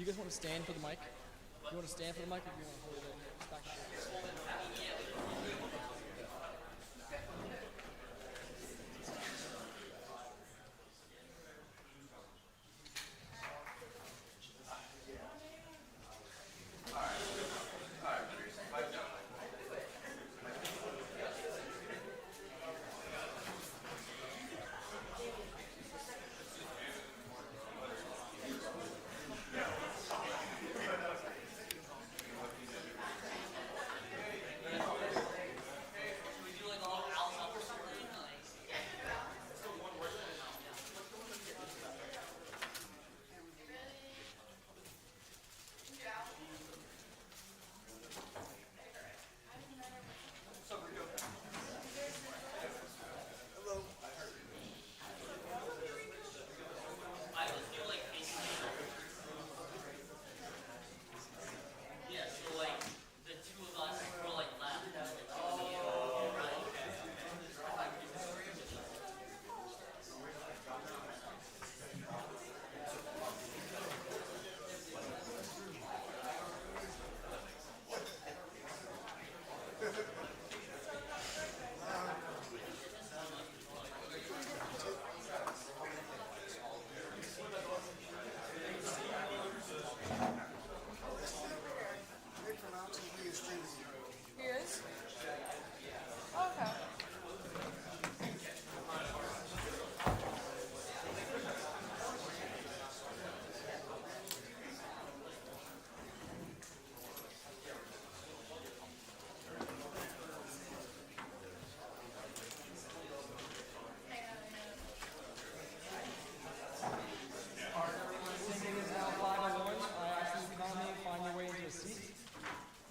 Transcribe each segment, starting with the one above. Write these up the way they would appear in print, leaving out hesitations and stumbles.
Do you guys want to stand for the mic? You want to stand for the mic, or do you want to hold it back?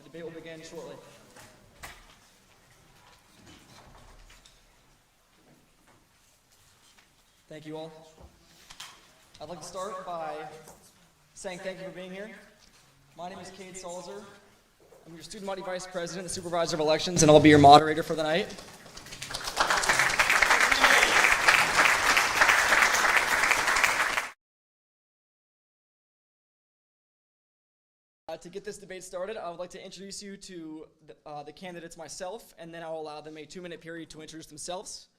Debate will begin shortly. Thank you all. I'd like to start by saying thank you for being here. My name is Kade Salzer. I'm your student body vice president and supervisor of elections, and I'll be your moderator for the night. To get this debate started, I would like to introduce you to the candidates myself, and then I'll allow them a 2-minute period to introduce themselves.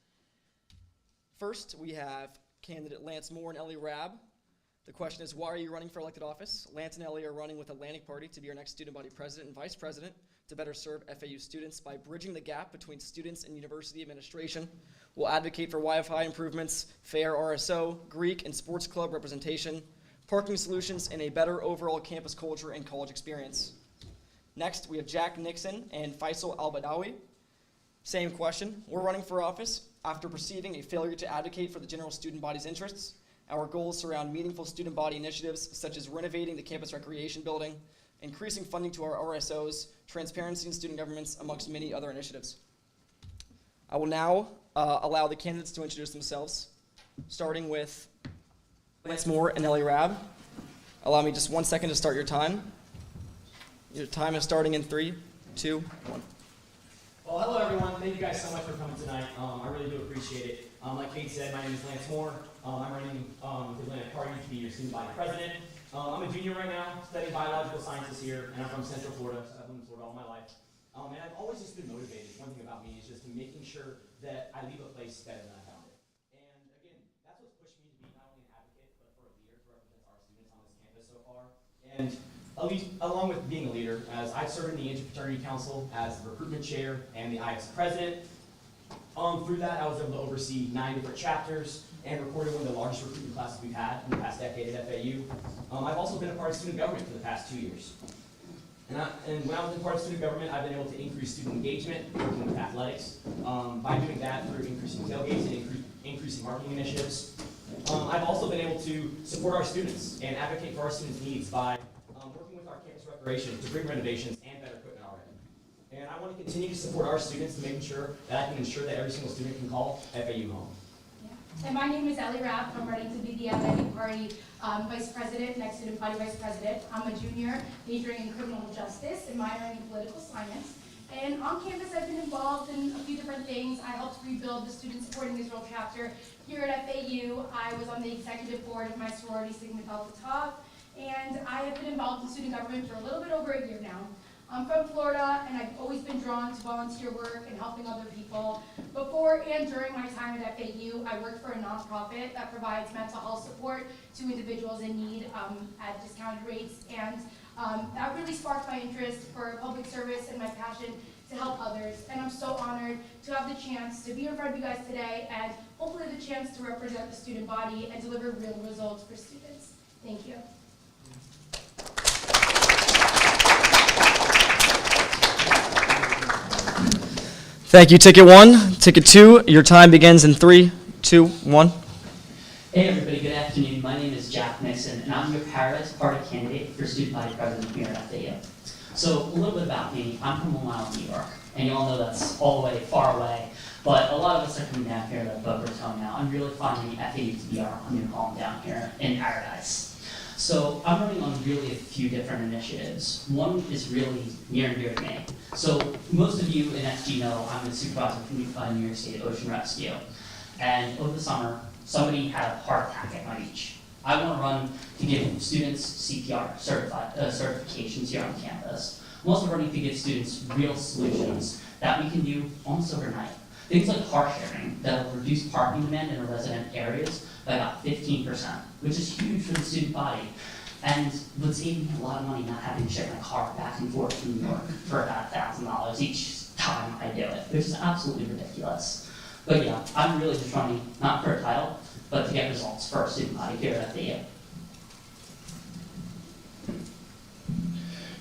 First, we have candidate Lance Moore and Ellie Rabb. The question is, why are you running for elected office? Lance and Ellie are running with Atlantic Party to be our next student body president and vice president to better serve FAU students by bridging the gap between students and university administration. We'll advocate for Wi-Fi improvements, fair RSO, Greek and sports club representation, parking solutions, and a better overall campus culture and college experience. Next, we have Jack Nixon and Faisal Al-Badawi. Same question. We're running for office after perceiving a failure to advocate for the general student body's interests. Our goals surround meaningful student body initiatives such as renovating the campus recreation building, increasing funding to our RSOs, transparency in student governments, amongst many other initiatives. I will now allow the candidates to introduce themselves, starting with Lance Moore and Ellie Rabb. Allow me just 1 second to start your time. Your time is starting in 3, 2, 1. Well, hello everyone. Thank you guys so much for coming tonight. I really do appreciate it. Like Kate said, my name is Lance Moore. I'm running with the Atlantic Party to be your student body president. I'm a junior right now, studying biological sciences here, and I'm from Central Florida, so I've lived in Florida all my life. And I've always just been motivated. One thing about me is just making sure that I leave a place better than I found it. And again, that's what's pushed me to be not only an advocate, but for a leader to represent our students on this campus so far. And at least, along with being a leader, as I've served in the Interfraternity Council as the recruitment chair and the IX president. Through that, I was able to oversee 9 different chapters and recorded one of the largest recruitment classes we've had in the past decade at FAU. I've also been a part of student government for the past 2 years. And when I was in part of student government, I've been able to increase student engagement, working with athletics. By doing that, through increasing tailgates and increasing marketing initiatives. I've also been able to support our students and advocate for our students' needs by working with our campus recreation to bring renovations and better equipment already. And I want to continue to support our students to making sure that I can ensure that every single student can call FAU home. And my name is Ellie Rabb. I'm running to be the Atlantic Party Vice President, next student body Vice President. I'm a junior majoring in criminal justice and minoring in political science. And on campus, I've been involved in a few different things. I helped rebuild the Student Supporting Israel chapter here at FAU. I was on the executive board of my sorority, Sigma Delta Tau. and I have been involved in student government for a little bit over a year now. I'm from Florida, and I've always been drawn to volunteer work and helping other people. Before and during my time at FAU, I worked for a nonprofit that provides mental health support to individuals in need at discounted rates, and that really sparked my interest for public service and my passion to help others. And I'm so honored to have the chance to be in front of you guys today and hopefully the chance to represent the student body and deliver real results for students. Thank you. Thank you, ticket 1. Ticket 2, your time begins in 3, 2, 1. Hey everybody, good afternoon. My name is Jack Nixon, and I'm your Paradise Party candidate for student body president here at FAU. So a little bit about me. I'm from Long Island, New York, and you all know that's all the way far away, but a lot of us are coming down here to Boca Raton now. I'm really finding FAU to be our new home down here in Paradise. So I'm running on really a few different initiatives. One is really near and dear to me. So most of you in SG know I'm the supervisor for New York State Ocean Rescue. And over the summer, somebody had a heart attack at my beach. I want to run to give students CPR certifications here on campus. I'm also running to give students real solutions that we can do almost overnight. Things like car sharing that will reduce parking demand in our resident areas by about 15%, which is huge for the student body. And would save me a lot of money not having to ship my car back and forth from New York for about $1,000 each time I do it, which is absolutely ridiculous. But yeah, I'm really just running, not for a title, but to get results for our student body here at FAU.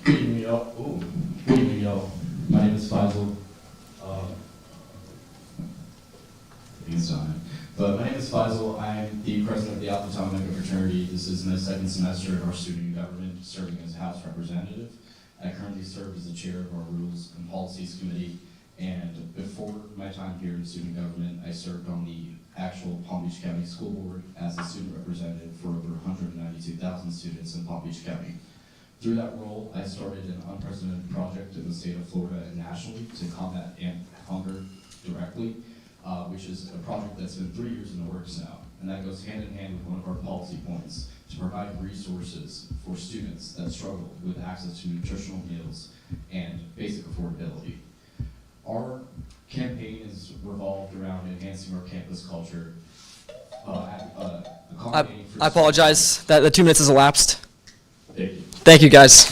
Good evening, y'all. Good evening, y'all. My name is Faisal. I think it's time. But my name is Faisal. I'm the president of the Alpha Tau Omega fraternity. This is my second semester of our student government, serving as House representative. I currently serve as the chair of our Rules and Policies Committee. And before my time here in student government, I served on the actual Palm Beach County School Board as a student representative for over 192,000 students in Palm Beach County. Through that role, I started an unprecedented project in the state of Florida and nationally to combat hunger directly, which is a project that's been 3 years in the works now. And that goes hand in hand with one of our policy points to provide resources for students that struggle with access to nutritional meals and basic affordability. Our campaign is revolved around enhancing our campus culture. I apologize that the 2 minutes has elapsed. Thank you. Thank you, guys.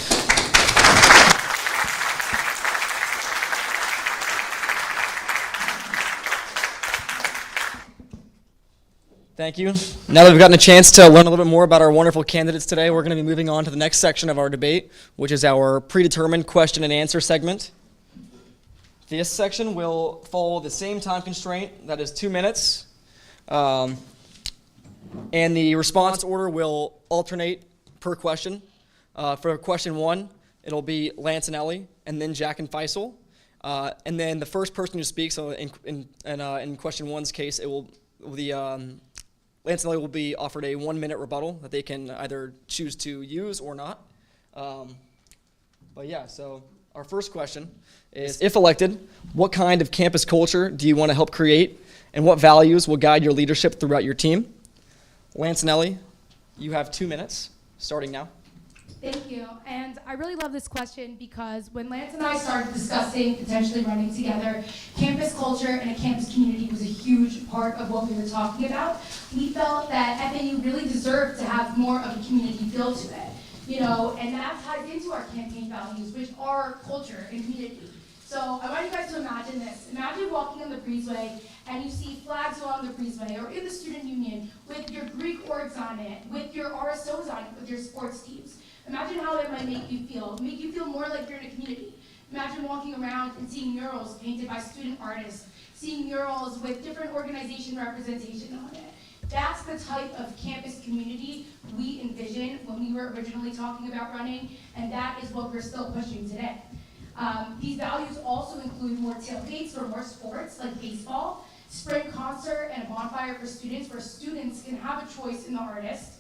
Thank you. Now that we've gotten a chance to learn a little bit more about our wonderful candidates today, we're going to be moving on to the next section of our debate, which is our predetermined question and answer segment. This section will follow the same time constraint, that is 2 minutes, and the response order will alternate per question. For question 1, it'll be Lance and Ellie, and then Jack and Faisal, and then the first person who speaks. So in question 1's case, it will Lance and Ellie will be offered a 1-minute rebuttal that they can either choose to use or not. But yeah, so our first question is, if elected, what kind of campus culture do you want to help create, and what values will guide your leadership throughout your team? Lance and Ellie, you have 2 minutes, starting now. Thank you. And I really love this question because when Lance and I started discussing potentially running together, campus culture and a campus community was a huge part of what we were talking about. We felt that FAU really deserved to have more of a community feel to it, you know, and that ties into our campaign values, which are culture and community. So I want you guys to imagine this. Imagine walking on the breezeway and you see flags along the breezeway or in the student union with your Greek orgs on it, with your RSOs on it, with your sports teams. Imagine how that might make you feel. Make you feel more like you're in a community. Imagine walking around and seeing murals painted by student artists, seeing murals with different organization representation on it. That's the type of campus community we envisioned when we were originally talking about running, and that is what we're still pushing today. These values also include more tailgates for more sports like baseball, spring concert, and a bonfire for students where students can have a choice in the artist,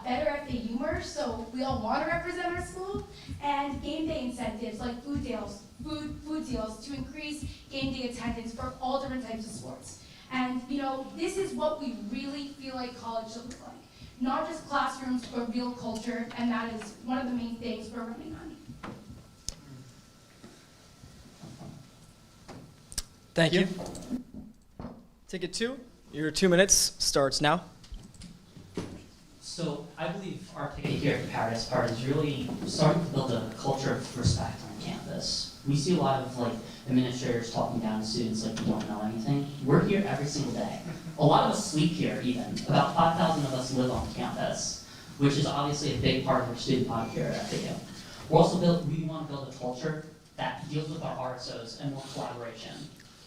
better FAU humor, so we all want to represent our school, and game day incentives like food deals to increase game day attendance for all different types of sports. And you know, this is what we really feel like college should look like. not just classrooms, but real culture, and that is one of the main things we're running on. Thank you. Ticket 2, your 2 minutes starts now. So I believe our ticket here at the Paradise Party is really starting to build a culture of respect on campus. We see a lot of administrators talking down to students like you don't know anything. We're here every single day. A lot of us sleep here even. About 5,000 of us live on campus, which is obviously a big part of our student body here at FAU. We want to build a culture that deals with our RSOs and more collaboration.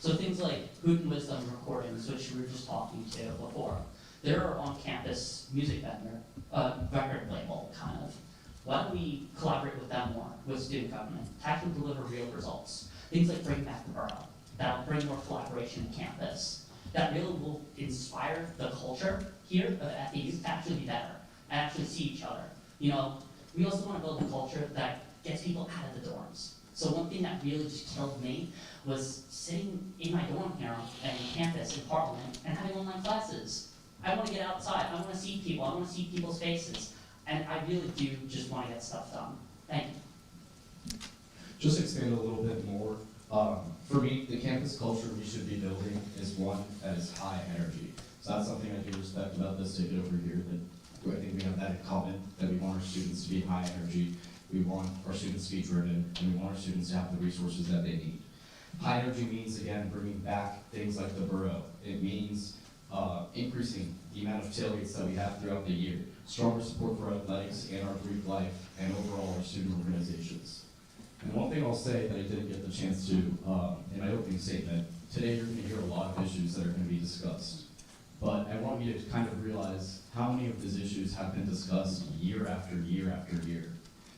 So things like Hoot and Wisdom recordings, which we were just talking to before. They're our on-campus music vendor, record label, kind of. Why don't we collaborate with them more, with student government, to actually deliver real results? Things like Bring Back the Borough, that'll bring more collaboration to campus. That really will inspire the culture here of FAU to actually be better, and actually see each other. We also want to build a culture that gets people out of the dorms. So one thing that really just killed me was sitting in my dorm here on campus in Parliament and having online classes. I want to get outside. I want to see people. I want to see people's faces. And I really do just want to get stuff done. Thank you. Just expand a little bit more. For me, the campus culture we should be building is one that is high energy. So that's something I do respect about this ticket over here, that I think we have that in common, that we want our students to be high energy, we want our students to be driven, and we want our students to have the resources that they need. High energy means, again, bringing back things like the borough. It means increasing the amount of tailgates that we have throughout the year, stronger support for athletics and our Greek life, and overall our student organizations. And one thing I'll say that I didn't get the chance to in my opening statement, today you're going to hear a lot of issues that are going to be discussed. But I want you to kind of realize how many of these issues have been discussed year after year after year.